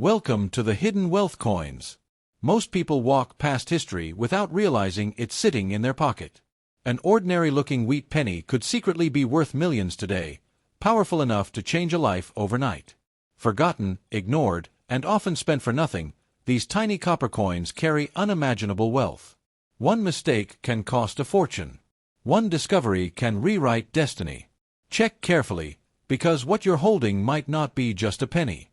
Welcome to the hidden wealth coins. Most people walk past history without realizing it's sitting in their pocket. An ordinary-looking wheat penny could secretly be worth millions today, powerful enough to change a life overnight. Forgotten, ignored, and often spent for nothing, these tiny copper coins carry unimaginable wealth. One mistake can cost a fortune. One discovery can rewrite destiny. Check carefully, because what you're holding might not be just a penny.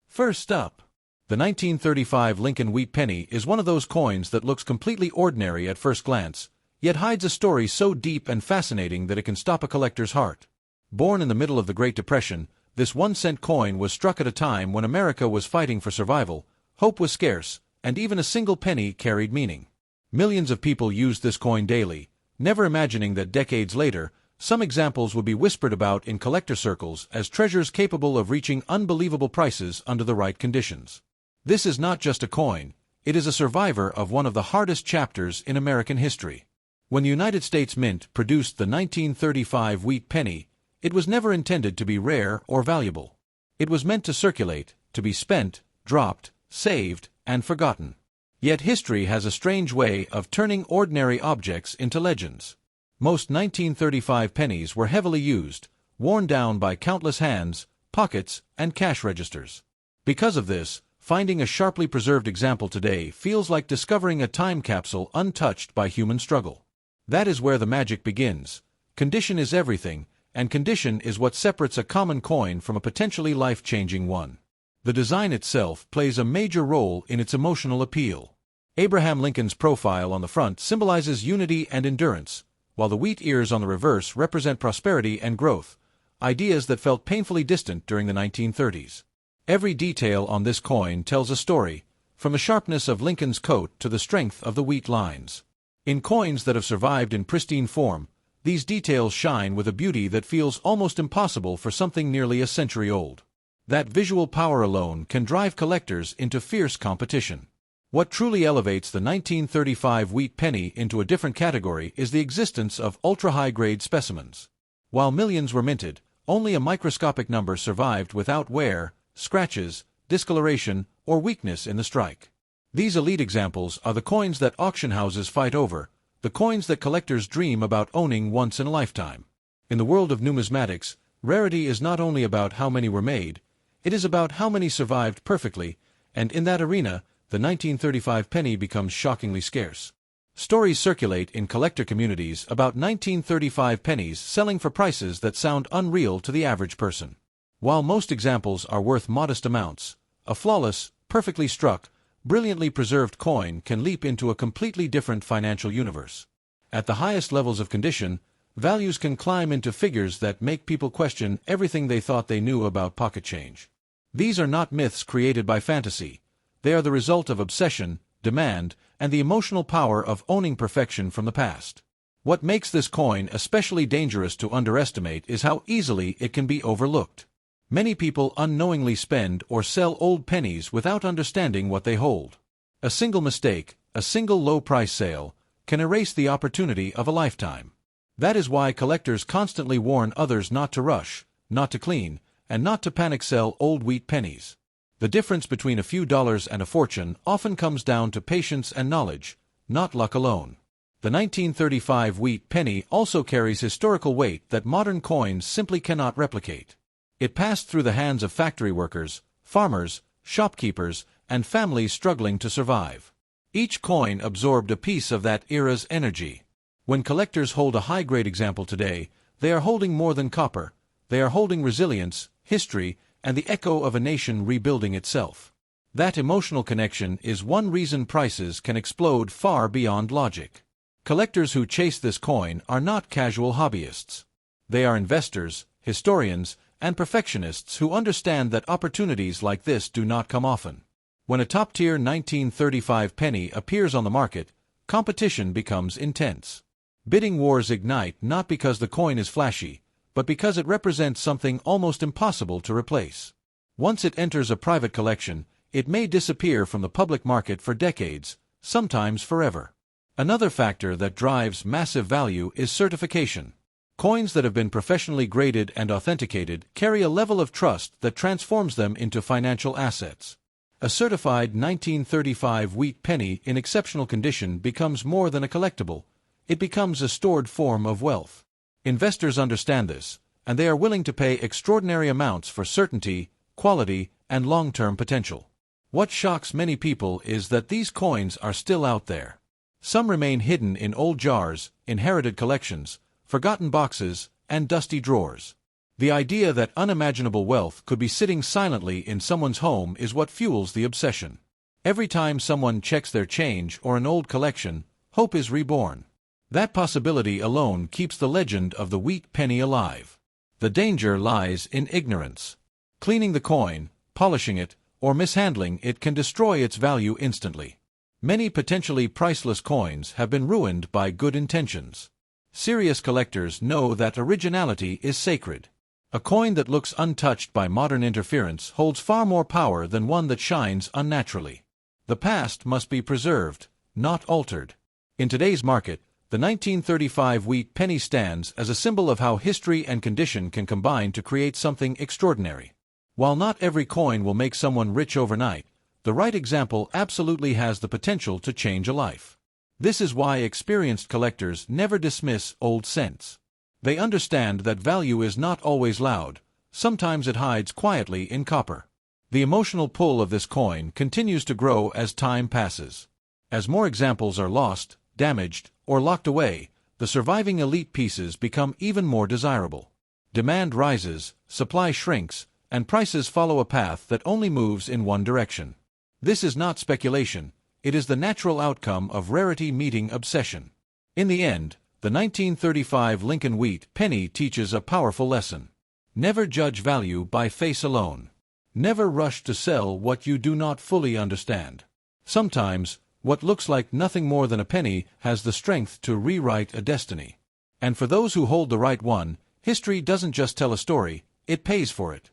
First up, the 1935 Lincoln Wheat Penny is one of those coins that looks completely ordinary at first glance, yet hides a story so deep and fascinating that it can stop a collector's heart. Born in the middle of the Great Depression, this 1-cent coin was struck at a time when America was fighting for survival, hope was scarce, and even a single penny carried meaning. Millions of people used this coin daily, never imagining that decades later, some examples would be whispered about in collector circles as treasures capable of reaching unbelievable prices under the right conditions. This is not just a coin, it is a survivor of one of the hardest chapters in American history. When the United States Mint produced the 1935 wheat penny, it was never intended to be rare or valuable. It was meant to circulate, to be spent, dropped, saved, and forgotten. Yet history has a strange way of turning ordinary objects into legends. Most 1935 pennies were heavily used, worn down by countless hands, pockets, and cash registers. Because of this, finding a sharply preserved example today feels like discovering a time capsule untouched by human struggle. That is where the magic begins. Condition is everything, and condition is what separates a common coin from a potentially life-changing one. The design itself plays a major role in its emotional appeal. Abraham Lincoln's profile on the front symbolizes unity and endurance, while the wheat ears on the reverse represent prosperity and growth, ideas that felt painfully distant during the 1930s. Every detail on this coin tells a story, from the sharpness of Lincoln's coat to the strength of the wheat lines. In coins that have survived in pristine form, these details shine with a beauty that feels almost impossible for something nearly a century old. That visual power alone can drive collectors into fierce competition. What truly elevates the 1935 wheat penny into a different category is the existence of ultra-high-grade specimens. While millions were minted, only a microscopic number survived without wear, scratches, discoloration, or weakness in the strike. These elite examples are the coins that auction houses fight over, the coins that collectors dream about owning once in a lifetime. In the world of numismatics, rarity is not only about how many were made, it is about how many survived perfectly, and in that arena, the 1935 penny becomes shockingly scarce. Stories circulate in collector communities about 1935 pennies selling for prices that sound unreal to the average person. While most examples are worth modest amounts, a flawless, perfectly struck, brilliantly preserved coin can leap into a completely different financial universe. At the highest levels of condition, values can climb into figures that make people question everything they thought they knew about pocket change. These are not myths created by fantasy. They are the result of obsession, demand, and the emotional power of owning perfection from the past. What makes this coin especially dangerous to underestimate is how easily it can be overlooked. Many people unknowingly spend or sell old pennies without understanding what they hold. A single mistake, a single low-price sale, can erase the opportunity of a lifetime. That is why collectors constantly warn others not to rush, not to clean, and not to panic sell old wheat pennies. The difference between a few dollars and a fortune often comes down to patience and knowledge, not luck alone. The 1935 wheat penny also carries historical weight that modern coins simply cannot replicate. It passed through the hands of factory workers, farmers, shopkeepers, and families struggling to survive. Each coin absorbed a piece of that era's energy. When collectors hold a high-grade example today, they are holding more than copper. They are holding resilience, history, and the echo of a nation rebuilding itself. That emotional connection is one reason prices can explode far beyond logic. Collectors who chase this coin are not casual hobbyists. They are investors, historians, and perfectionists who understand that opportunities like this do not come often. When a top-tier 1935 penny appears on the market, competition becomes intense. Bidding wars ignite not because the coin is flashy, but because it represents something almost impossible to replace. Once it enters a private collection, it may disappear from the public market for decades, sometimes forever. Another factor that drives massive value is certification. Coins that have been professionally graded and authenticated carry a level of trust that transforms them into financial assets. A certified 1935 wheat penny in exceptional condition becomes more than a collectible. It becomes a stored form of wealth. Investors understand this, and they are willing to pay extraordinary amounts for certainty, quality, and long-term potential. What shocks many people is that these coins are still out there. Some remain hidden in old jars, inherited collections, forgotten boxes, and dusty drawers. The idea that unimaginable wealth could be sitting silently in someone's home is what fuels the obsession. Every time someone checks their change or an old collection, hope is reborn. That possibility alone keeps the legend of the wheat penny alive. The danger lies in ignorance. Cleaning the coin, polishing it, or mishandling it can destroy its value instantly. Many potentially priceless coins have been ruined by good intentions. Serious collectors know that originality is sacred. A coin that looks untouched by modern interference holds far more power than one that shines unnaturally. The past must be preserved, not altered. In today's market, the 1935 wheat penny stands as a symbol of how history and condition can combine to create something extraordinary. While not every coin will make someone rich overnight, the right example absolutely has the potential to change a life. This is why experienced collectors never dismiss old cents. They understand that value is not always loud, sometimes it hides quietly in copper. The emotional pull of this coin continues to grow as time passes. As more examples are lost, damaged, or locked away, the surviving elite pieces become even more desirable. Demand rises, supply shrinks, and prices follow a path that only moves in one direction. This is not speculation, it is the natural outcome of rarity meeting obsession. In the end, the 1935 Lincoln Wheat Penny teaches a powerful lesson. Never judge value by face alone. Never rush to sell what you do not fully understand. Sometimes, what looks like nothing more than a penny has the strength to rewrite a destiny. And for those who hold the right one, history doesn't just tell a story, it pays for it.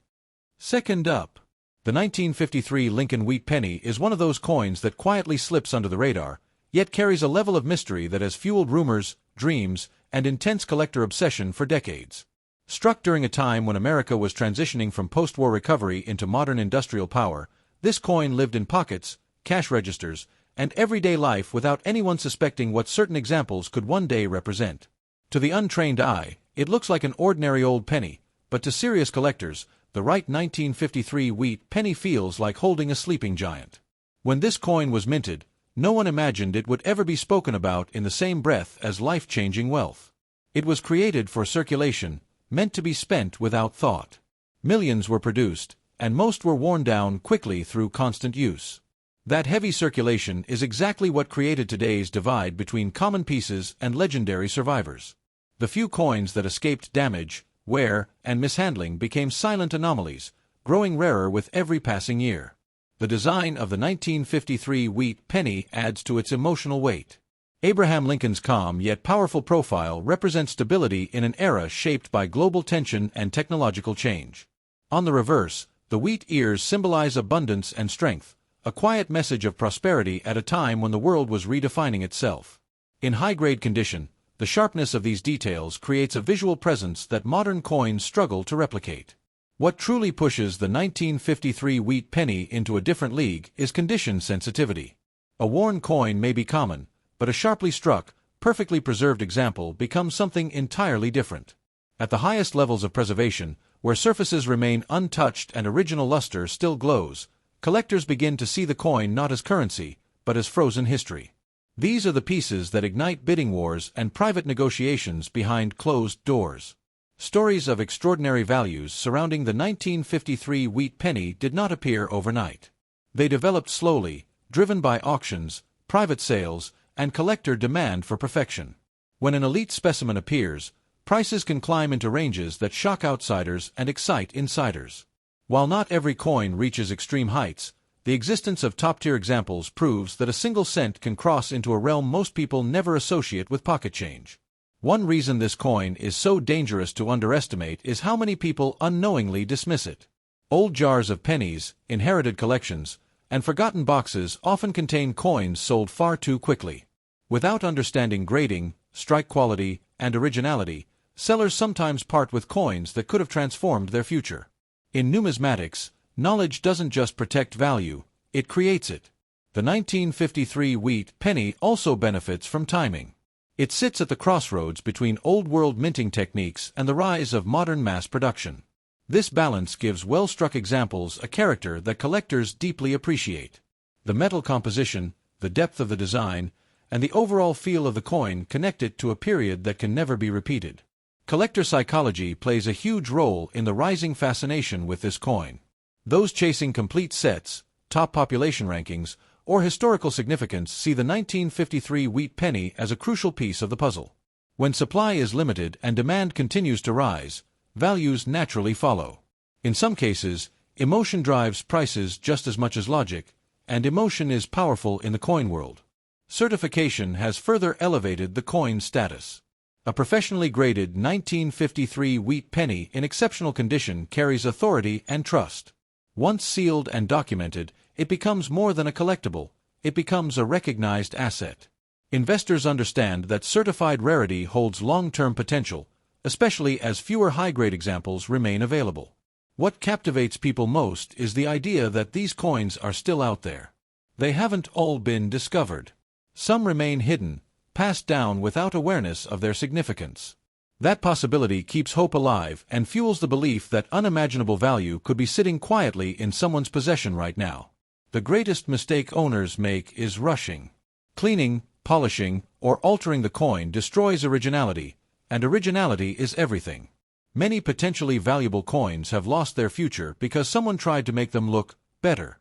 Second up, the 1953 Lincoln Wheat Penny is one of those coins that quietly slips under the radar, yet carries a level of mystery that has fueled rumors, dreams, and intense collector obsession for decades. Struck during a time when America was transitioning from post-war recovery into modern industrial power, this coin lived in pockets, cash registers, and everyday life without anyone suspecting what certain examples could one day represent. To the untrained eye, it looks like an ordinary old penny, but to serious collectors, the right 1953 wheat penny feels like holding a sleeping giant. When this coin was minted, no one imagined it would ever be spoken about in the same breath as life-changing wealth. It was created for circulation, meant to be spent without thought. Millions were produced, and most were worn down quickly through constant use. That heavy circulation is exactly what created today's divide between common pieces and legendary survivors. The few coins that escaped damage, wear, and mishandling became silent anomalies, growing rarer with every passing year. The design of the 1953 wheat penny adds to its emotional weight. Abraham Lincoln's calm yet powerful profile represents stability in an era shaped by global tension and technological change. On the reverse, the wheat ears symbolize abundance and strength, a quiet message of prosperity at a time when the world was redefining itself. In high-grade condition, the sharpness of these details creates a visual presence that modern coins struggle to replicate. What truly pushes the 1953 wheat penny into a different league is condition sensitivity. A worn coin may be common, but a sharply struck, perfectly preserved example becomes something entirely different. At the highest levels of preservation, where surfaces remain untouched and original luster still glows, collectors begin to see the coin not as currency, but as frozen history. These are the pieces that ignite bidding wars and private negotiations behind closed doors. Stories of extraordinary values surrounding the 1953 wheat penny did not appear overnight. They developed slowly, driven by auctions, private sales, and collector demand for perfection. When an elite specimen appears, prices can climb into ranges that shock outsiders and excite insiders. While not every coin reaches extreme heights, the existence of top-tier examples proves that a single cent can cross into a realm most people never associate with pocket change. One reason this coin is so dangerous to underestimate is how many people unknowingly dismiss it. Old jars of pennies, inherited collections, and forgotten boxes often contain coins sold far too quickly. Without understanding grading, strike quality, and originality, sellers sometimes part with coins that could have transformed their future. In numismatics, knowledge doesn't just protect value, it creates it. The 1953 wheat penny also benefits from timing. It sits at the crossroads between old-world minting techniques and the rise of modern mass production. This balance gives well-struck examples a character that collectors deeply appreciate. The metal composition, the depth of the design, and the overall feel of the coin connect it to a period that can never be repeated. Collector psychology plays a huge role in the rising fascination with this coin. Those chasing complete sets, top population rankings, or historical significance see the 1953 wheat penny as a crucial piece of the puzzle. When supply is limited and demand continues to rise, values naturally follow. In some cases, emotion drives prices just as much as logic, and emotion is powerful in the coin world. Certification has further elevated the coin's status. A professionally graded 1953 wheat penny in exceptional condition carries authority and trust. Once sealed and documented, it becomes more than a collectible, it becomes a recognized asset. Investors understand that certified rarity holds long-term potential, especially as fewer high-grade examples remain available. What captivates people most is the idea that these coins are still out there. They haven't all been discovered. Some remain hidden, passed down without awareness of their significance. That possibility keeps hope alive and fuels the belief that unimaginable value could be sitting quietly in someone's possession right now. The greatest mistake owners make is rushing. Cleaning, polishing, or altering the coin destroys originality, and originality is everything. Many potentially valuable coins have lost their future because someone tried to make them look better.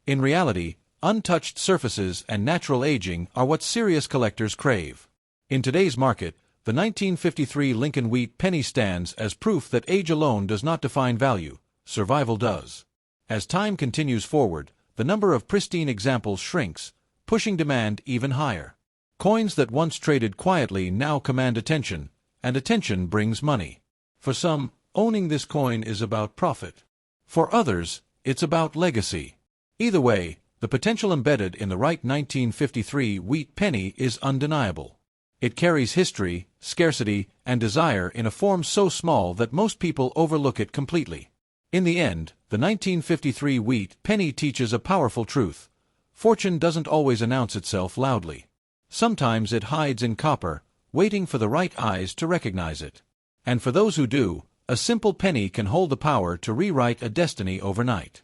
In reality, untouched surfaces and natural aging are what serious collectors crave. In today's market, the 1953 Lincoln Wheat Penny stands as proof that age alone does not define value, survival does. As time continues forward, the number of pristine examples shrinks, pushing demand even higher. Coins that once traded quietly now command attention, and attention brings money. For some, owning this coin is about profit. For others, it's about legacy. Either way, the potential embedded in the right 1953 wheat penny is undeniable. It carries history, scarcity, and desire in a form so small that most people overlook it completely. In the end, the 1953 wheat penny teaches a powerful truth. Fortune doesn't always announce itself loudly. Sometimes it hides in copper, waiting for the right eyes to recognize it. And for those who do, a simple penny can hold the power to rewrite a destiny overnight.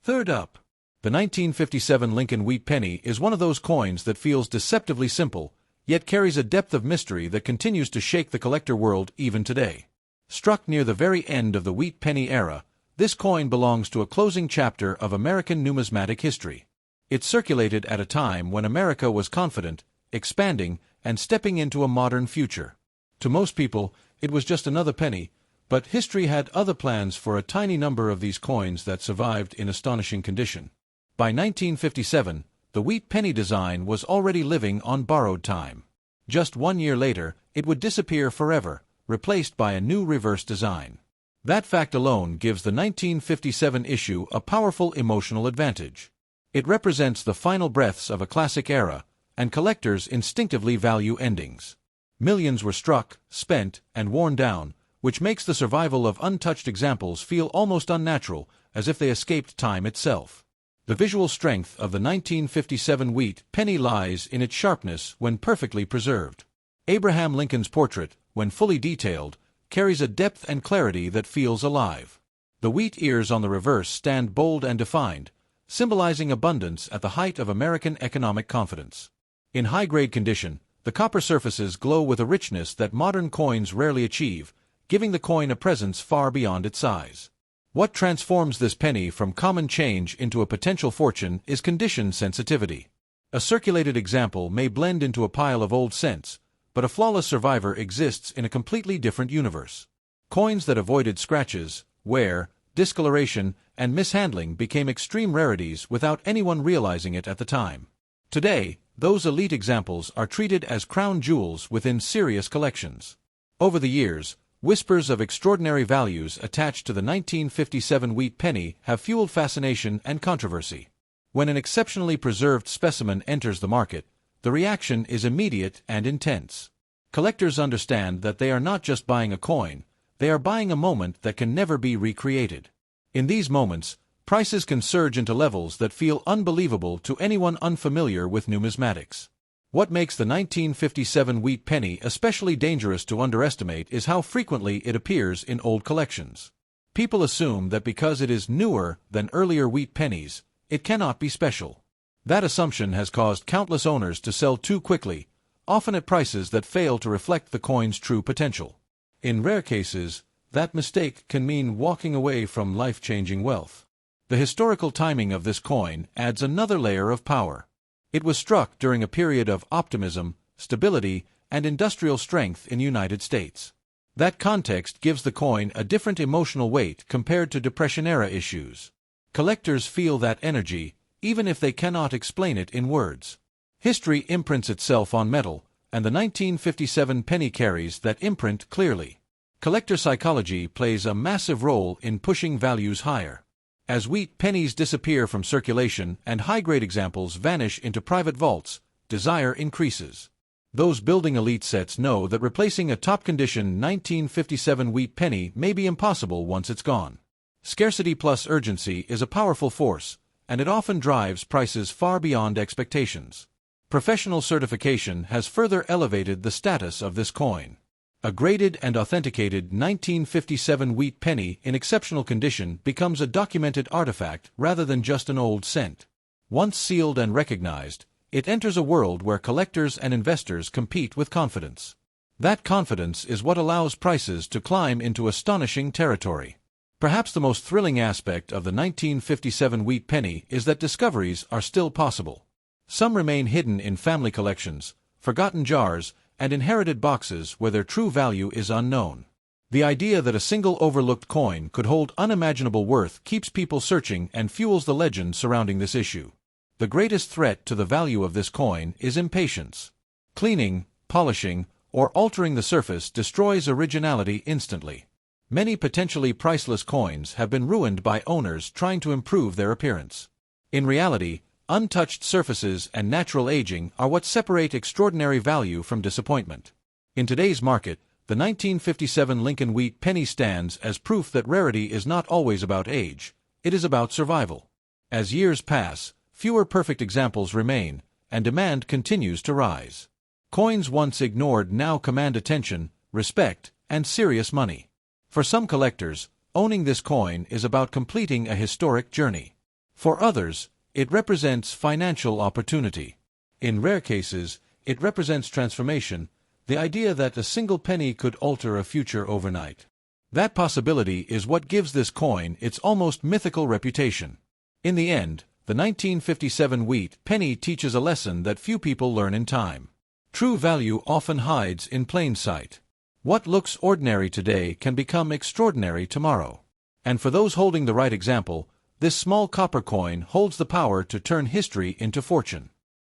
Third up, the 1957 Lincoln Wheat Penny is one of those coins that feels deceptively simple, yet carries a depth of mystery that continues to shake the collector world even today. Struck near the very end of the wheat penny era, this coin belongs to a closing chapter of American numismatic history. It circulated at a time when America was confident, expanding, and stepping into a modern future. To most people, it was just another penny, but history had other plans for a tiny number of these coins that survived in astonishing condition. By 1957, the wheat penny design was already living on borrowed time. Just 1 year later, it would disappear forever, replaced by a new reverse design. That fact alone gives the 1957 issue a powerful emotional advantage. It represents the final breaths of a classic era, and collectors instinctively value endings. Millions were struck, spent, and worn down, which makes the survival of untouched examples feel almost unnatural, as if they escaped time itself. The visual strength of the 1957 wheat penny lies in its sharpness when perfectly preserved. Abraham Lincoln's portrait, when fully detailed, carries a depth and clarity that feels alive. The wheat ears on the reverse stand bold and defined, symbolizing abundance at the height of American economic confidence. In high-grade condition, the copper surfaces glow with a richness that modern coins rarely achieve, giving the coin a presence far beyond its size. What transforms this penny from common change into a potential fortune is condition sensitivity. A circulated example may blend into a pile of old cents, but a flawless survivor exists in a completely different universe. Coins that avoided scratches, wear, discoloration, and mishandling became extreme rarities without anyone realizing it at the time. Today, those elite examples are treated as crown jewels within serious collections. Over the years, whispers of extraordinary values attached to the 1957 wheat penny have fueled fascination and controversy. When an exceptionally preserved specimen enters the market, the reaction is immediate and intense. Collectors understand that they are not just buying a coin, they are buying a moment that can never be recreated. In these moments, prices can surge into levels that feel unbelievable to anyone unfamiliar with numismatics. What makes the 1957 wheat penny especially dangerous to underestimate is how frequently it appears in old collections. People assume that because it is newer than earlier wheat pennies, it cannot be special. That assumption has caused countless owners to sell too quickly, often at prices that fail to reflect the coin's true potential. In rare cases, that mistake can mean walking away from life-changing wealth. The historical timing of this coin adds another layer of power. It was struck during a period of optimism, stability, and industrial strength in the United States. That context gives the coin a different emotional weight compared to Depression-era issues. Collectors feel that energy, even if they cannot explain it in words. History imprints itself on metal, and the 1957 penny carries that imprint clearly. Collector psychology plays a massive role in pushing values higher. As wheat pennies disappear from circulation and high-grade examples vanish into private vaults, desire increases. Those building elite sets know that replacing a top-condition 1957 wheat penny may be impossible once it's gone. Scarcity plus urgency is a powerful force, and it often drives prices far beyond expectations. Professional certification has further elevated the status of this coin. A graded and authenticated 1957 wheat penny in exceptional condition becomes a documented artifact rather than just an old cent. Once sealed and recognized, it enters a world where collectors and investors compete with confidence. That confidence is what allows prices to climb into astonishing territory. Perhaps the most thrilling aspect of the 1957 wheat penny is that discoveries are still possible. Some remain hidden in family collections, forgotten jars, and inherited boxes where their true value is unknown. The idea that a single overlooked coin could hold unimaginable worth keeps people searching and fuels the legend surrounding this issue. The greatest threat to the value of this coin is impatience. Cleaning, polishing, or altering the surface destroys originality instantly. Many potentially priceless coins have been ruined by owners trying to improve their appearance. In reality, untouched surfaces and natural aging are what separate extraordinary value from disappointment. In today's market, the 1957 Lincoln Wheat Penny stands as proof that rarity is not always about age, it is about survival. As years pass, fewer perfect examples remain, and demand continues to rise. Coins once ignored now command attention, respect, and serious money. For some collectors, owning this coin is about completing a historic journey. For others, it represents financial opportunity. In rare cases, it represents transformation, the idea that a single penny could alter a future overnight. That possibility is what gives this coin its almost mythical reputation. In the end, the 1957 wheat penny teaches a lesson that few people learn in time. True value often hides in plain sight. What looks ordinary today can become extraordinary tomorrow. And for those holding the right example, this small copper coin holds the power to turn history into fortune.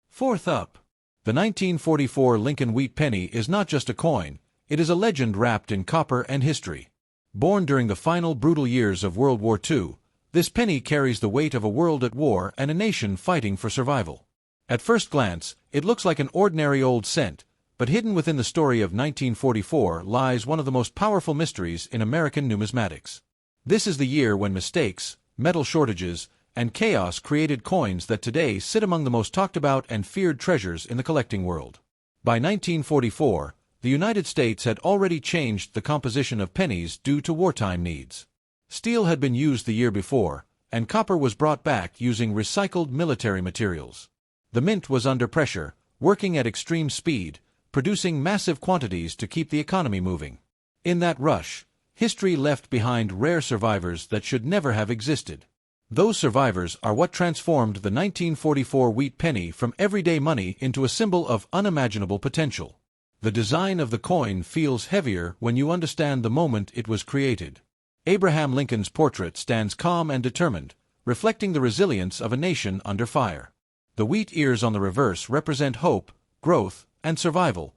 Fourth up, the 1944 Lincoln Wheat Penny is not just a coin, it is a legend wrapped in copper and history. Born during the final brutal years of World War II, this penny carries the weight of a world at war and a nation fighting for survival. At first glance, it looks like an ordinary old cent, but hidden within the story of 1944 lies one of the most powerful mysteries in American numismatics. This is the year when mistakes, metal shortages, and chaos created coins that today sit among the most talked about and feared treasures in the collecting world. By 1944, the United States had already changed the composition of pennies due to wartime needs. Steel had been used the year before, and copper was brought back using recycled military materials. The mint was under pressure, working at extreme speed, producing massive quantities to keep the economy moving. In that rush, history left behind rare survivors that should never have existed. Those survivors are what transformed the 1944 wheat penny from everyday money into a symbol of unimaginable potential. The design of the coin feels heavier when you understand the moment it was created. Abraham Lincoln's portrait stands calm and determined, reflecting the resilience of a nation under fire. The wheat ears on the reverse represent hope, growth, and survival,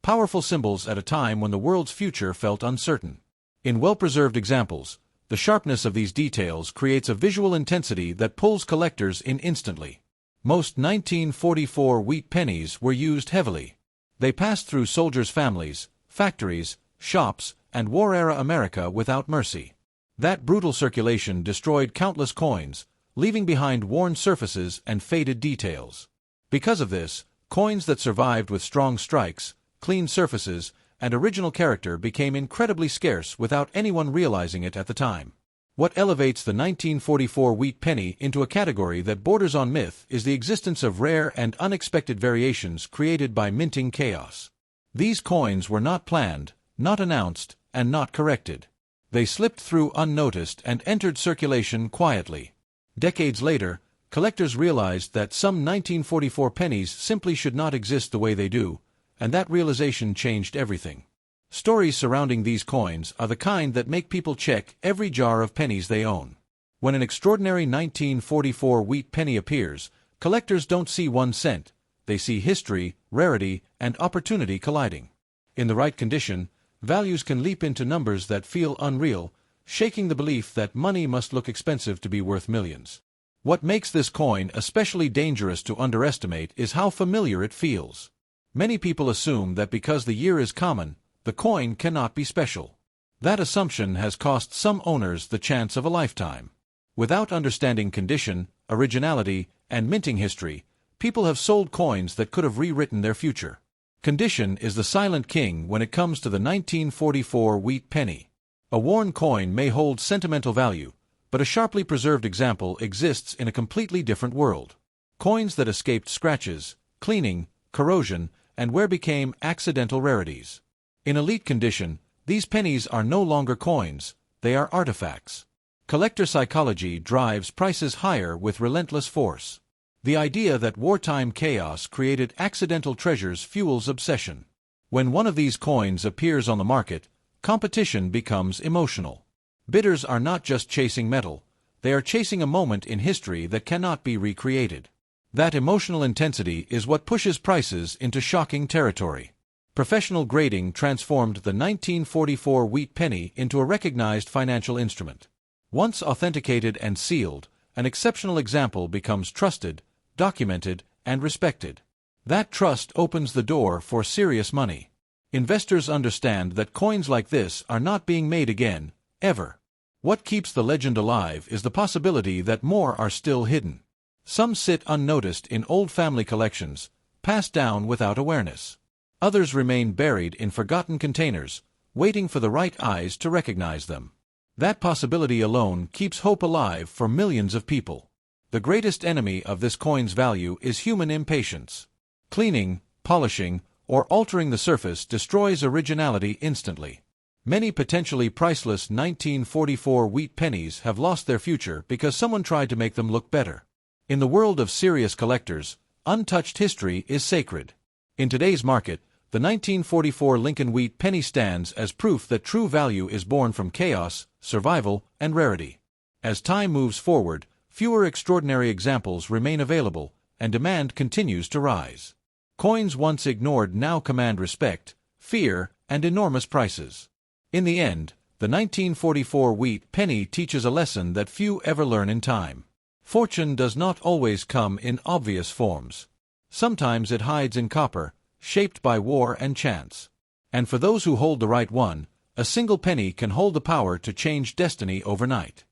powerful symbols at a time when the world's future felt uncertain. In well-preserved examples, the sharpness of these details creates a visual intensity that pulls collectors in instantly. Most 1944 wheat pennies were used heavily. They passed through soldiers' families, factories, shops, and war-era America without mercy. That brutal circulation destroyed countless coins, leaving behind worn surfaces and faded details. Because of this, coins that survived with strong strikes, clean surfaces, and original character became incredibly scarce without anyone realizing it at the time. What elevates the 1944 wheat penny into a category that borders on myth is the existence of rare and unexpected variations created by minting chaos. These coins were not planned, not announced, and not corrected. They slipped through unnoticed and entered circulation quietly. Decades later, collectors realized that some 1944 pennies simply should not exist the way they do, and that realization changed everything. Stories surrounding these coins are the kind that make people check every jar of pennies they own. When an extraordinary 1944 wheat penny appears, collectors don't see 1 cent, they see history, rarity, and opportunity colliding. In the right condition, values can leap into numbers that feel unreal, shaking the belief that money must look expensive to be worth millions. What makes this coin especially dangerous to underestimate is how familiar it feels. Many people assume that because the year is common, the coin cannot be special. That assumption has cost some owners the chance of a lifetime. Without understanding condition, originality, and minting history, people have sold coins that could have rewritten their future. Condition is the silent king when it comes to the 1944 wheat penny. A worn coin may hold sentimental value, but a sharply preserved example exists in a completely different world. Coins that escaped scratches, cleaning, corrosion, and wear became accidental rarities. In elite condition, these pennies are no longer coins, they are artifacts. Collector psychology drives prices higher with relentless force. The idea that wartime chaos created accidental treasures fuels obsession. When one of these coins appears on the market, competition becomes emotional. Bidders are not just chasing metal, they are chasing a moment in history that cannot be recreated. That emotional intensity is what pushes prices into shocking territory. Professional grading transformed the 1944 wheat penny into a recognized financial instrument. Once authenticated and sealed, an exceptional example becomes trusted, documented, and respected. That trust opens the door for serious money. Investors understand that coins like this are not being made again, ever. What keeps the legend alive is the possibility that more are still hidden. Some sit unnoticed in old family collections, passed down without awareness. Others remain buried in forgotten containers, waiting for the right eyes to recognize them. That possibility alone keeps hope alive for millions of people. The greatest enemy of this coin's value is human impatience. Cleaning, polishing, or altering the surface destroys originality instantly. Many potentially priceless 1944 wheat pennies have lost their future because someone tried to make them look better. In the world of serious collectors, untouched history is sacred. In today's market, the 1944 Lincoln Wheat Penny stands as proof that true value is born from chaos, survival, and rarity. As time moves forward, fewer extraordinary examples remain available, and demand continues to rise. Coins once ignored now command respect, fear, and enormous prices. In the end, the 1944 wheat penny teaches a lesson that few ever learn in time. Fortune does not always come in obvious forms. Sometimes it hides in copper, shaped by war and chance. And for those who hold the right one, a single penny can hold the power to change destiny overnight.